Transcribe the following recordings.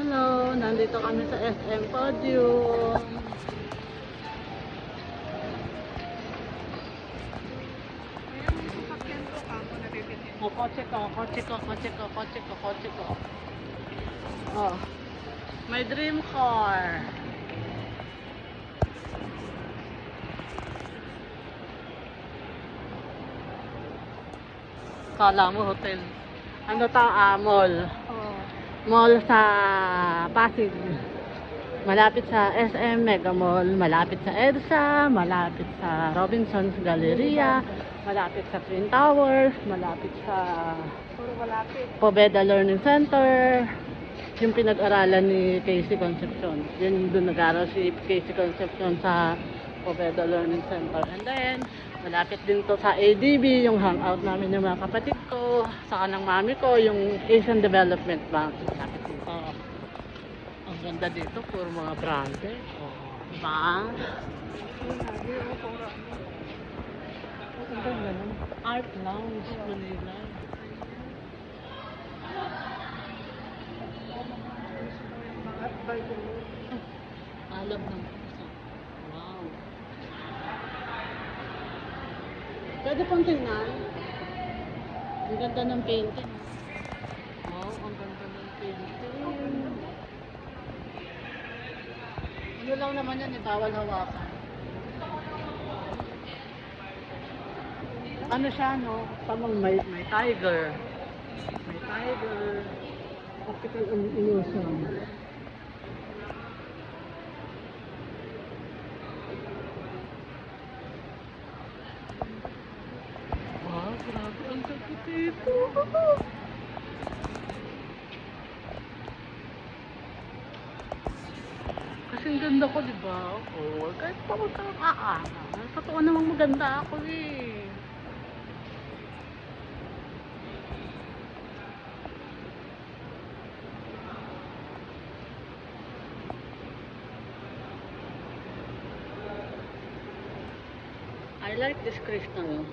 Hello, nandito kami sa SM Podium. Oh, kotse ko. Oh, my dream car. Kala mo hotel. Ano to? Mall. Mall sa Pasig. Malapit sa SM Mega Mall, malapit sa EDSA, malapit sa Robinsons Galleria, malapit sa Twin Towers, malapit sa Poveda Learning Center, yung pinag-aralan ni Casey Concepcion. Yun doon nag-aral si Casey Concepcion sa Poveda Learning Center. And then, malapit din to sa ADB, yung hangout namin ng mga kapatid ko, sa kanang mami ko, yung Asian Development Bank. Malapit dito. Ang ganda dito, puro mga branded. Oh, diba? Ang ganda nun. Art Lounge, Manila. Alam ng puso. Wow. Pwede pang tingnan. Ang ganda ng painting. Wow, ang ganda ng painting. Ano lang naman yan, bawal hawakan. Ano siya, no? Tamang may tiger. May tiger. Optical illusion. Wow, grabe ang ganda dito. Kasi ang ganda ko, diba? Oh, kahit pa ko sa totoo namang maganda ako eh. I like this crystal.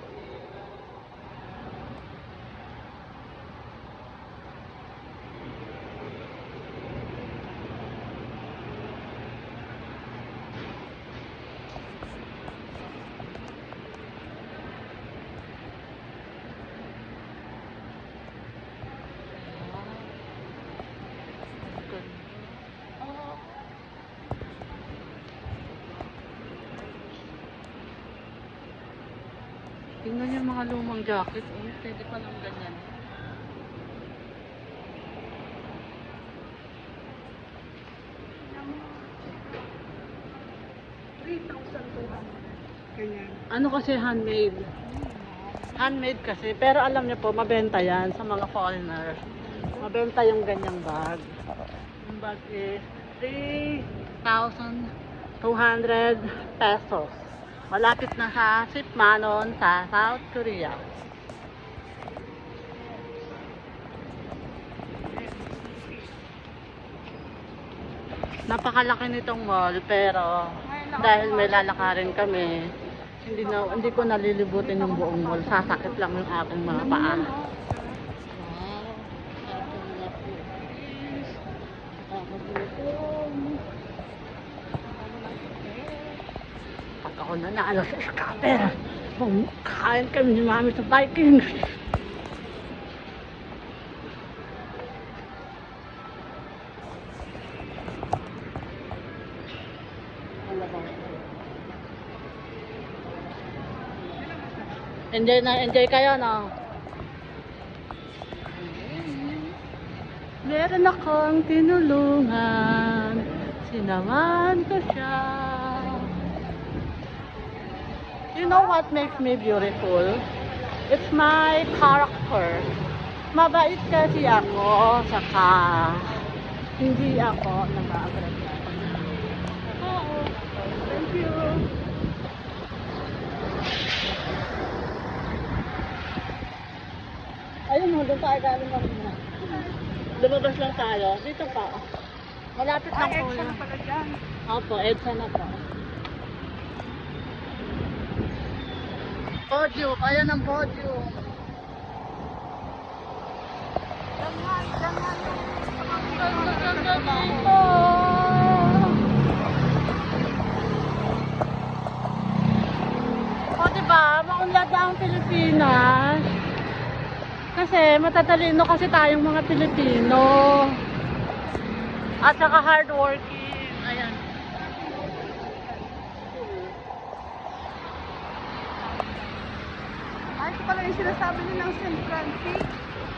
Tingnan yung mga lumang jacket. Oh, pwede pa lang ganyan. Ano kasi handmade? Handmade kasi. Pero alam niyo po, mabenta yan sa mga foreigners. Mabenta yung ganyang bag. Yung bag is 3,200 pesos. Malapit na sa Sipmanon sa South Korea. Napakalaki nitong mall pero dahil may lalakarin kami, hindi ko nalilibutin yung buong mall. Sasakit lang yung aking mga paa. Pag ako nanalo sa scatter, kain kami ni Mami sa Vikings. Enjoy kayo, no? Meron akong tinulungan, sinawan ko siya. You know what makes me beautiful? It's my character. Mabait kasi ako, saka hindi ako nag-aagrasya. Oo. Thank you. Ayun mo, doon tayo galing na. Lumabas lang tayo. Dito pa. Malapit lang po yun. Opo, EDSA na po. Podium, ayan ang podium. Ang ganda O diba, maunlad na ang Pilipinas. Kasi matatalino kasi tayong mga Pilipino. At saka hardworking. Ayan. Ay, ito pala yung sinasabi nilang St. Francis.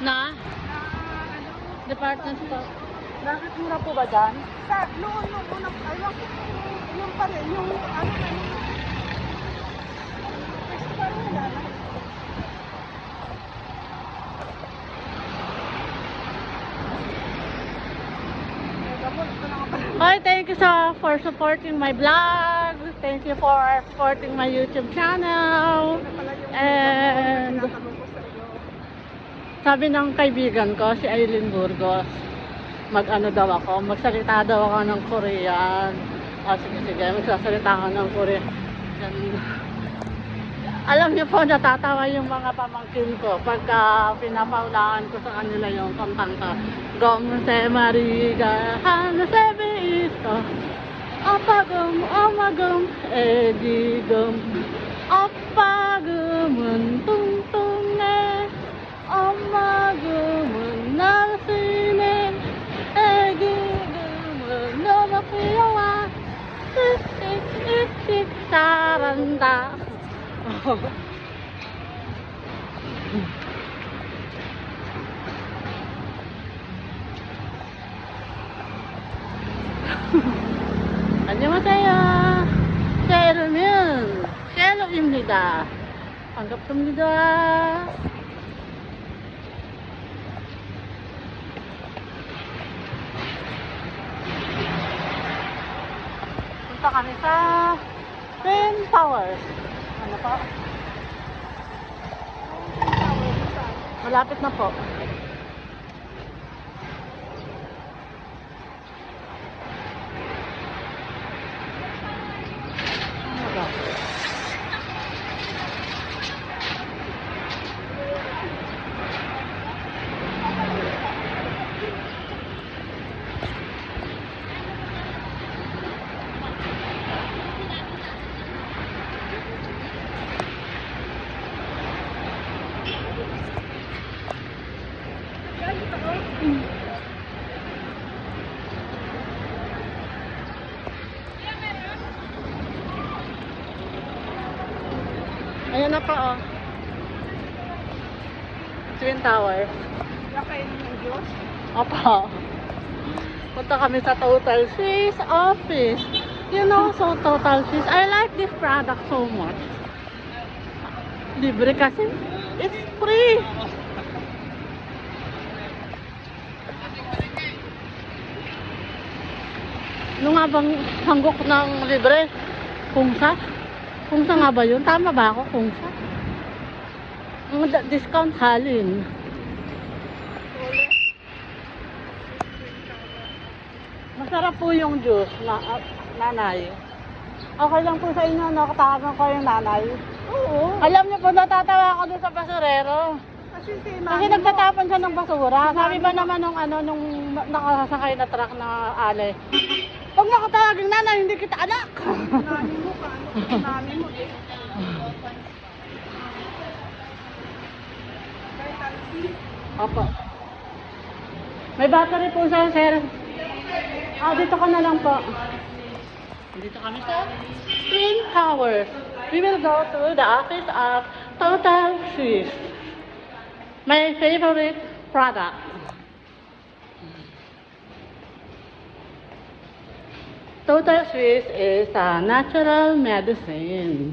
Na? Ano? Department store. Bakit mura po ba dyan? Sa noon, unang, ayun, yung pa rin, yung ano na yung pwesto pa rin wala na. Gamot, ito na nga pala. Hi, thank you for supporting my vlog. Thank you for supporting my YouTube channel. Ito pala yung And tinatanong ko sa iyo. sabi ng kaibigan ko, si Aileen Burgos, mag-ano daw ako, magsalita daw ako ng Korean. O sige, magsasalita ako ng Korean. Alam niyo po, natatawa yung mga pamangkin ko pagka pinapaulaan ko sa kanila yung kantang ka. Gom se mariga, hana se bisto, apagum, amagum, edigum, apagum, tungtunge, amagum, nasine, edigum, namakiyawa, ik, saranda. 안녕하세요. 셰르는 셰르입니다. 반갑습니다. Punta kami sa Twin Towers. Ano po? Malapit na po. Ano ba? Ayan na po, oh. Twin Tower. Lakayin ng Diyos. Opo. Punta kami sa Total Swiss office. You know, so Total Swiss. I like this product so much. Libre kasi. It's free. Ano nga bang hanggok ng libre? Kungsa? Kungsa nga ba yun? Tama ba ako? Kungsa? Ang discount halin. Masarap po yung juice, nanay. Okay lang po sa inyo, no? Katawagan ko yung nanay. Oo. Alam niyo po, natatawa ako dun sa basurero. Kasi si Kasi mami mo, nagtatapon siya ng basura. Sabi ba naman nung nakasakay na truck na ale, pag nakatawag yung nanay, hindi kita anak. mami mo, paano mami mo eh. Kahit alsi. Opo. May battery po sa sir. Dito ka na lang po. Dito kami sa Twin Tower. We will go to the office of Total Swiss. My favorite product. Total Swiss is a natural medicine.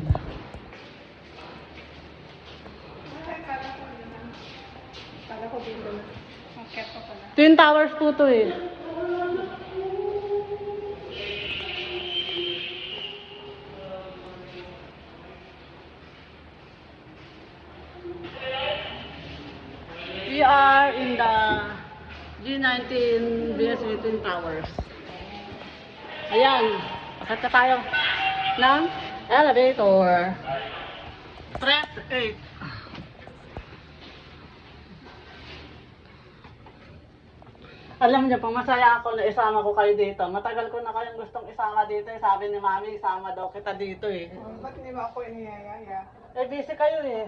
Kala ko din doon. Ang keto pala. Twin Towers po to eh. We are in the G19 BSB Twin Towers. Ayan, pasat na tayo ng elevator. Press 8. Alam niyo po, masaya ako na isama ko kayo dito. Matagal ko na kayong gustong isama dito. Eh. Sabi ni Mami, isama daw kita dito eh. Ba't hindi mo ako iniyayaya? Eh, busy kayo eh.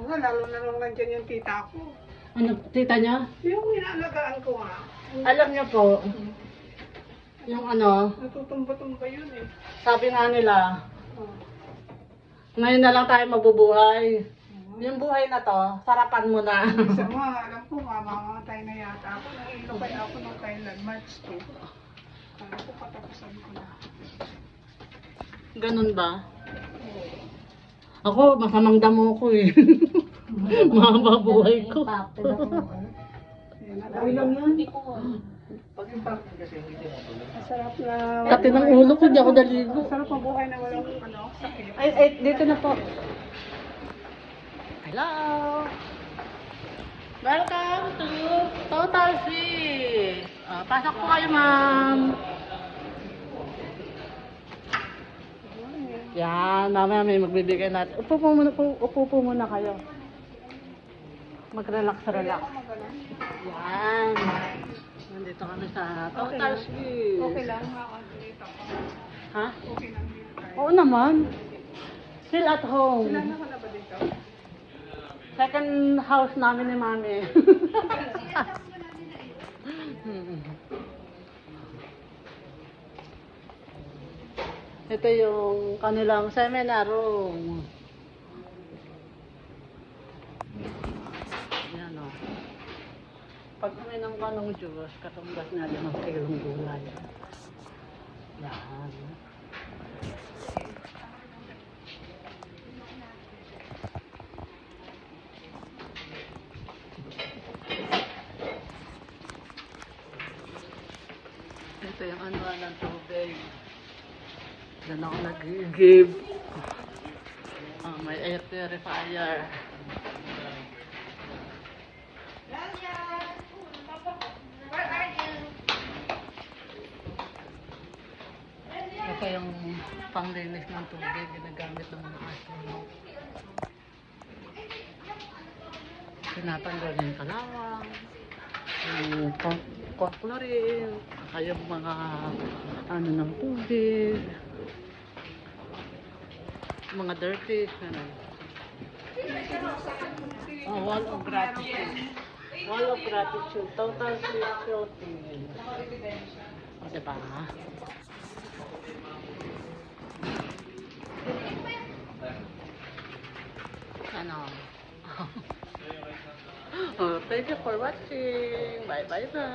Lalo na nung nandyan yung tita ko. Ano, tita niya? Yung inaalagaan ko nga. Alam niyo po, yung ano, Natutumba-tumba yun eh. sabi nga nila, Oh. ngayon na lang tayo mabubuhay. Yung buhay na to, sarapan mo na. Isa nga, alam ko nga, mamamatay na yata ako. Nahilo kaya ako nung kailan, March 2. Alam ko, katapusan ko na. Ganun ba? Ako, masamang damo ko eh. Mababuhay ko. Ay lang yun. Masarap na. Pati ng ulo ko, di ako daligo. Masarap ang buhay na walang ano, sakit. Ay, dito na po. Hello! Welcome to Total Fish! Pasok po kayo, ma'am. Yan, mamaya may magbibigay natin. Upo po muna kayo. Mag-relax. Yan. Nandito kami sa Total Fish. Okay lang, dito. Ha? Okay lang dito. Oo naman. Still at home. Ilan ako na ba dito? Second house namin ni Mami. Ito yung kanilang seminar room. Yan o. Pag uminom ka ng juice, katumbas na 5 kilong gulay. Yan. Ito yung ano ng tubig. Diyan ako nag-give. May air purifier. Ito yung panglinis ng tubig ginagamit ng mga astronaut. Tinatanggal yung kalawang, yung chlorine, kaya yung mga ano ng tubig, mga dirty, ano. Wall of gratitude. Wall of gratitude. Total Philippines. O, diba? Ano? Oh, thank you for watching. Bye bye na.